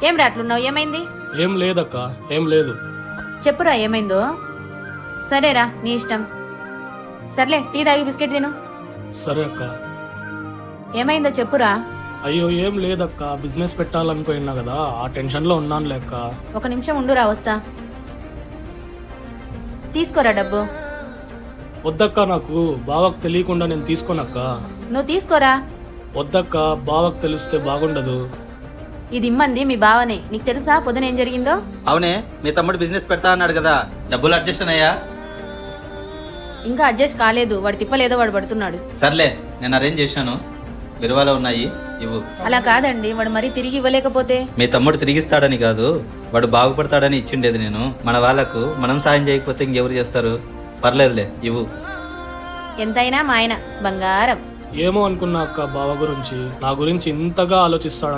ఏం రాట్లున్నావు? ఏమైంది? ఏం లేదక్క, ఏం లేదు. చెప్పురా ఏమైందో. సరేరా, నీ ఇష్టం. సర్లే, టీ తాగి బిస్కెట్ తిను. సరే అక్క. ఏమైందో చెప్పురా. అయ్యో ఏం లేదక్క, బిజినెస్ పెట్టాలనుకున్నా కదా, ఆ టెన్షన్లో ఉన్నాను లేక్క. ఒక నిమిషం ఉండురా, వస్తా. తీసుకోరా డబ్బు. వద్దక్క, నాకు బావకు తెలియకుండా నేను తీసుకోనక్క. నువ్వు తీసుకోరా. వద్దక్క, బావకు తెలిస్తే బాగుండదు. ఇది ఇమ్మంది మీ బావనే. నీకు తెలుసా పొద్దున ఏం జరిగిందో? అవునే, మీ తమ్ముడు బిజినెస్ పెడతా అన్నాడు కదా, డబ్బులు అడ్జస్ట్ అయ్యా? ఇంకా అడ్జస్ట్ కాలేదు. వాడు తిప్పలేదో వాడు పడుతున్నాడు. సర్లే, నేను అరేంజ్ చేశాను, విలువలో ఉన్నాయి, ఇవ్వు. అలా కాదండి, వాడు మరీ తిరిగి ఇవ్వలేకపోతే? మీ తమ్ముడు తిరిగిస్తాడని కాదు, వాడు బాగుపడతాడని ఇచ్చిండేది నేను. మన వాళ్ళకు మనం సాయం చేయకపోతే ఇంకెవరు చేస్తారు? పర్లేదులే, ఇవ్వు. ఎంతైనా మా ఆయన బంగారం. ఏమో అనుకున్నా అక్క, బావ గురించి, నా గురించి ఇంతగా ఆలోచిస్తాడు.